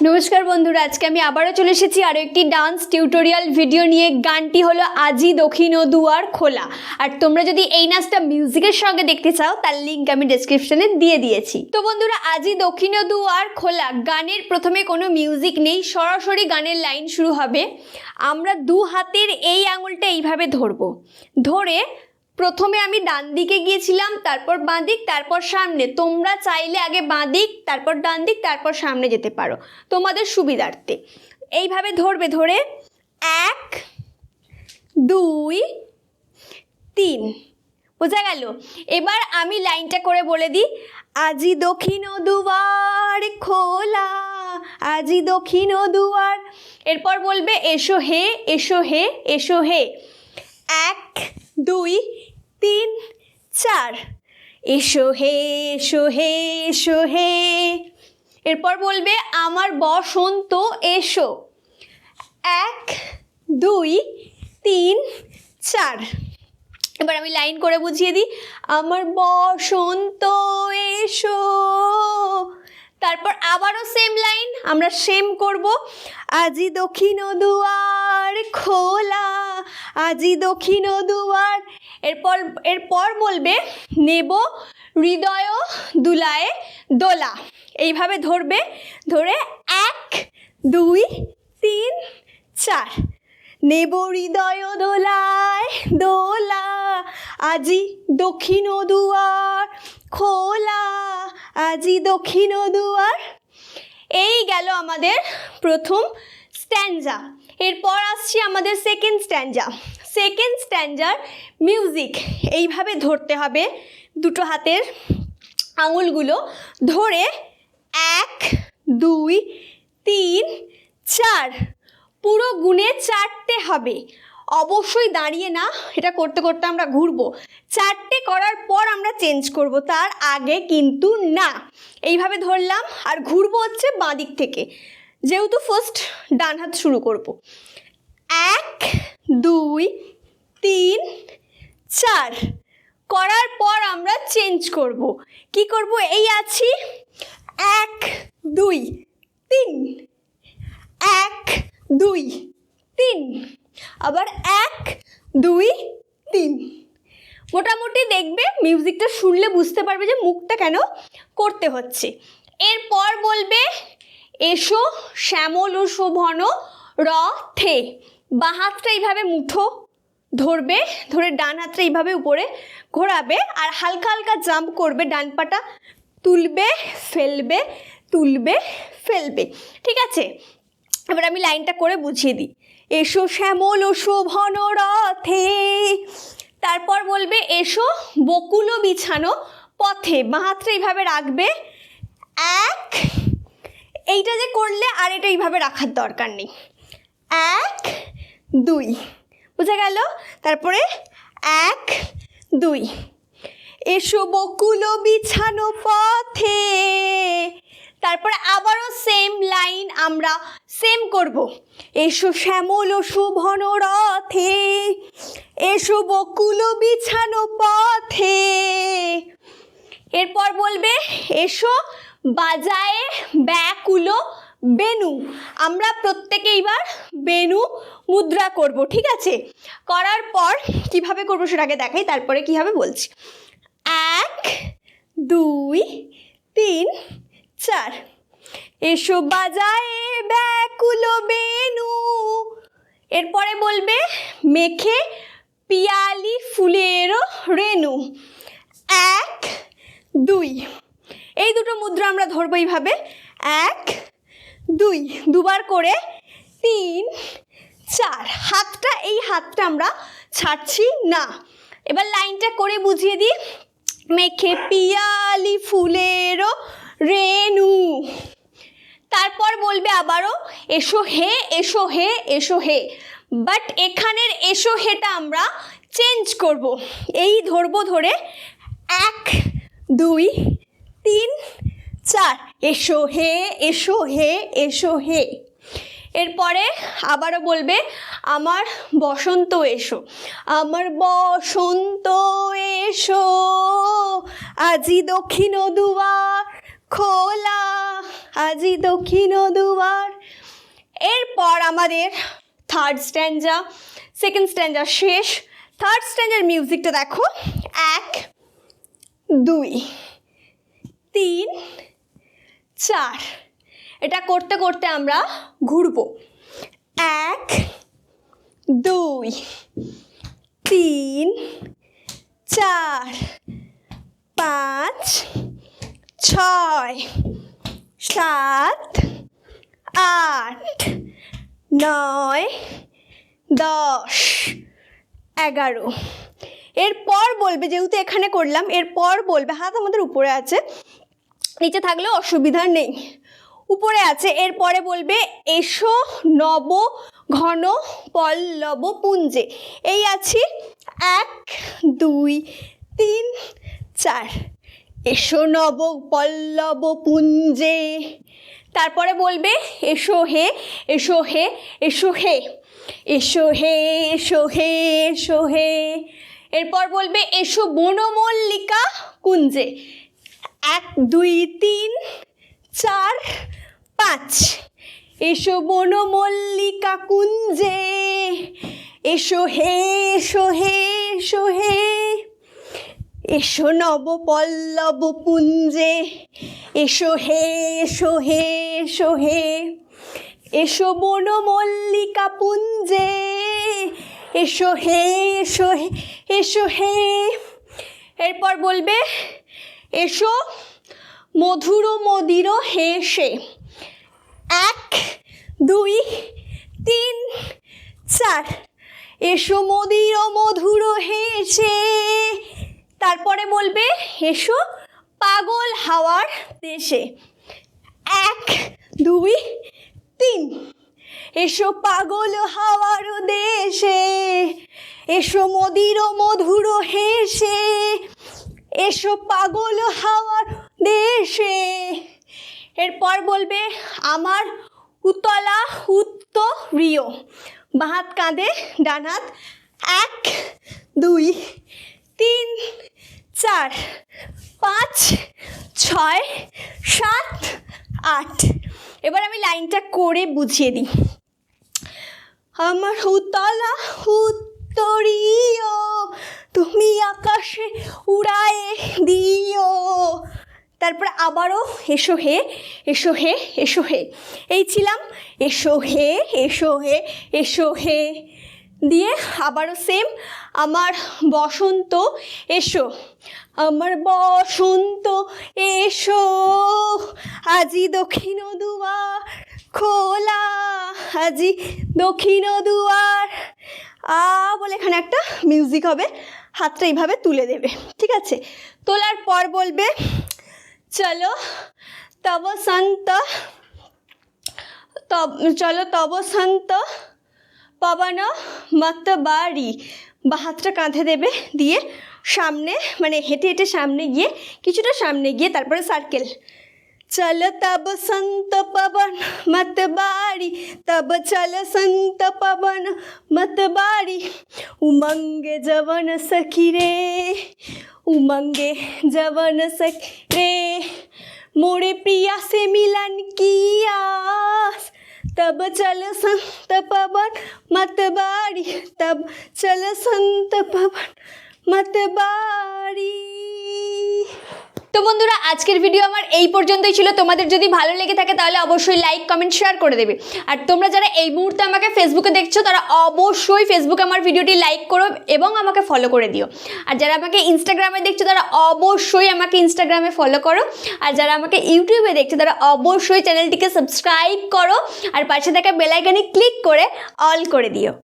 नमस्कार बंधुरा आज के आबारो चले एसेছি आरो एकटी डांस टिউটোরিয়াল ভিডিও নিয়ে। গানটি হলো আজি দক্ষিণ দুয়ার খোলা। আর তোমরা যদি এই নাচটা মিউজিকের সঙ্গে দেখতে চাও তার লিংক আমি ডেসক্রিপশনে দিয়ে দিয়েছি। তো বন্ধুরা আজি দক্ষিণ দুয়ার খোলা গানের প্রথমে কোনো মিউজিক নেই, সরাসরি গানের লাইন শুরু হবে। আমরা দু হাতের এই আঙুলটা এইভাবে ধরবো, ধরে প্রথমে আমি ডান দিকে গিয়েছিলাম, তারপর বাঁ দিক, তারপর সামনে। তোমরা চাইলে আগে বাঁ দিক, তারপর ডান দিক, তারপর সামনে যেতে পারো তোমাদের সুবিধার্থে। এইভাবে ধরবে, ধরে 1 2 3, বোঝা গেল? এবার আমি লাইনটা করে বলে দিই, আজি দক্ষিণ দুয়ার খোলা, আজি দক্ষিণ দুয়ার। এরপর বলবে এসো হে, এসো হে, এসো হে। 1 2 3 4, এসো হে, এসো হে, এসো হে। এরপর বলবে আমার বসন্ত এসো। 1 2 3 4। এবার আমি লাইন করে বুঝিয়ে দিই, আমার বসন্ত এসো। তারপর আবারও সেম লাইন, আমরা সেম করব, আজি দক্ষিণ দুয়ার খোলা, আজি দক্ষিণ দুয়ার। এরপর বলবে নেব হৃদয় দুলায় দোলা। এইভাবে ধরবে, ধরে 1 2 3 4, নেব হৃদয় দোলায় দোলা, আজি দক্ষিণ দুয়ার খোলা, আজি দক্ষিণ দুয়ার। এই গেল আমাদের প্রথম স্ট্যান্জা। এরপর আসছি আমাদের সেকেন্ড স্ট্যান্জা। সেকেন্ড স্ট্যান্জার মিউজিক এইভাবে ধরতে হবে, দুটো হাতের আঙুলগুলো ধরে 1 2 3 4, পুরো গুণে 4টে হবে। অবশ্যই দাঁড়িয়ে না, এটা করতে করতে আমরা ঘুরবো। 4টে করার পর আমরা চেঞ্জ করব, তার আগে কিন্তু না। এইভাবে ধরলাম আর ঘুরবো হচ্ছে বাঁ দিক থেকে, যেহেতু ফার্স্ট ডান হাত শুরু করব। 1 2 3 4 করার পর আমরা চেঞ্জ করব। কি করব? এই আছি 1 2 3, 1 2 3, আবার 1 2 3। মোটামুটি দেখবে মিউজিকটা শুনলে বুঝতে পারবে যে মুখটা কেন করতে হচ্ছে। এরপর বলবে এসো শ্যামল ও শোভন রথে। বাঁ হাতটা এইভাবে মুঠো ধরবে, ধরে ডান হাতটা এইভাবে উপরে ঘোরাবে আর হালকা হালকা জাম্প করবে, ডান পাটা তুলবে ফেলবে, তুলবে ফেলবে। ঠিক আছে? এবার আমি লাইনটা করে বুঝিয়ে দিই, এসো শ্যামল ও শোভন রথে। তারপর বলবে এসো বকুল বিছানো পথে। বাঁ হাতটা এইভাবে রাখবে, 1, এইটা যে করলে আর এটা এইভাবে রাখার দরকার নেই, 1 2, বুঝা গেল? তারপরে 1 2, এসো বকুল বিছানো পথে। তারপরে আবারও সেম লাইন আমরা সেম করব, এসো শ্যামল ও শোভন রথে, এসো বকুল বিছানো পথে। এরপর বলবে এসো বাজায়ে ব্যাকুল বেনু। আমরা প্রত্যেকে এইবার বেনু মুদ্রা করব। ঠিক আছে? করার পর কিভাবে করব সেটাকে দেখাই, তারপরে কি হবে বলছি। 1 2 3 4, এসো বাজায়ে ব্যাকুল বেনু। এরপরে বলবে মেখে পিয়ালি ফুলের রেণু। 1 2, এই দুটো মুদ্রা আমরা ধরবো এইভাবে, 1 2, দুবার করে 3 4। হাতটা, এই হাতটা আমরা ছাড়ছি না। এবার লাইনটা করে বুঝিয়ে দিই, মেখে পিয়ালি ফুলের রেণু। তারপর বলবে আবারও এসো হে, এসো হে, এসো হে। বাট এখানের এসো হেটা আমরা চেঞ্জ করব। এই ধরবো, ধরে 1 2 3 4, এসো হে, এসো হে, এসো হে। এরপরে আবারও বলবে আমার বসন্ত এসো, আমার বসন্ত এসো, আজি দক্ষিণ দুয়ার খোলা আজি দক্ষিণ দুয়ার। এরপর আমাদের থার্ড স্ট্যান্জা, সেকেন্ড স্ট্যান্জা শেষ। থার্ড স্ট্যান্জার মিউজিকটা দেখো, 1 2 3 4। এটা করতে করতে আমরা ঘুরবো। 1 2 3 4 5 6 7 8 9 10 11। এরপর বলবে, যেহেতু এখানে করলাম, এরপর বলবে, হাত আমাদের উপরে আছে, নিচে থাকলেও অসুবিধা নেই, উপরে আছে। এরপরে বলবে এসো নব ঘন পল্লব পুঞ্জে। এই আছি 1 2 3 4। এসো নব পল্লব পুঞ্জে। তারপরে বলবে এসো হে এসো হে এসো হে এসো হে এসো হে এসো হে। এরপর বলবে এসো বনমল্লিকা কুঞ্জে। 1 2 3 4 5। এসো বনমল্লিকা কুঞ্জে। এসো হে এসো হে এসো হে এসো নব পল্লব পুঞ্জে। এসো হে এসো হে এসো হে এসো বনমল্লিকা পুঞ্জে। এসো হে এসো হে এসো হে। এরপর বলবে এসো মধুর মদির হেসে। 1 2 3 4। এসো মদির মধুর হেসে। তারপরে বলবে এসো পাগল হাওয়ার দেশে। 1 2 3। এসো পাগল হাওয়ার দেশে। এসো মদির মধুর হেসে। এসো পাগল হাওয়ার দেশে। এরপর বলবে আমার উতলা উত্তরীয়। বাঁ হাত কাঁধে, ডান হাত। 1 2 3 4 5 6 7 8। এবার আমি লাইনটা করে বুঝিয়ে দিই। আমার উতলা উত্তরীয় তুমি আকাশে উড়ায়ে দিও। তারপরে আবারও এসো হে এসো হে এসো হে। এই ছিলাম এসো হে এসো হে এসো হে দিয়ে আবারও সেম আমার বসন্ত এসো। আমার বসন্ত এসো আজি দক্ষিণ দুয়ার খোলা আজি দক্ষিণ দুয়ার। বলে এখানে একটা মিউজিক হবে, হাতটা এইভাবে তুলে দেবে, ঠিক আছে? তোলার পর বলবে চলো তব সন্ত চলো তব সন্ত পবন মত বাড়ি। বা হাতটা কাঁধে দেবে, দিয়ে সামনে মানে হেঁটে হেঁটে সামনে গিয়ে, কিছুটা সামনে গিয়ে তারপরে সার্কেল। চলো তব সন্ত পবন মত বাড়ি, তব চলো সন্ত পবন মত বাড়ি। উমঙ্গে জবন সখী রে, उमंगे जवन सख रे, मोरे प्रिया से मिलन की आस। तब चल संत पवन मत बारी, तब चल संत पवन मत बारी। তো বন্ধুরা, আজকের ভিডিও আমার এই পর্যন্তই ছিল। তোমাদের যদি ভালো লেগে থাকে তাহলে অবশ্যই লাইক কমেন্ট শেয়ার করে দেবে। আর তোমরা যারা এই মুহূর্তে আমাকে ফেসবুকে দেখছো তারা অবশ্যই ফেসবুকে আমার ভিডিওটি লাইক করো এবং আমাকে ফলো করে দিও। আর যারা আমাকে ইনস্টাগ্রামে দেখছো তারা অবশ্যই আমাকে ইনস্টাগ্রামে ফলো করো। আর যারা আমাকে ইউটিউবে দেখছো তারা অবশ্যই চ্যানেলটিকে সাবস্ক্রাইব করো আর পাশে থাকা বেল আইকনে ক্লিক করে অল করে দিও।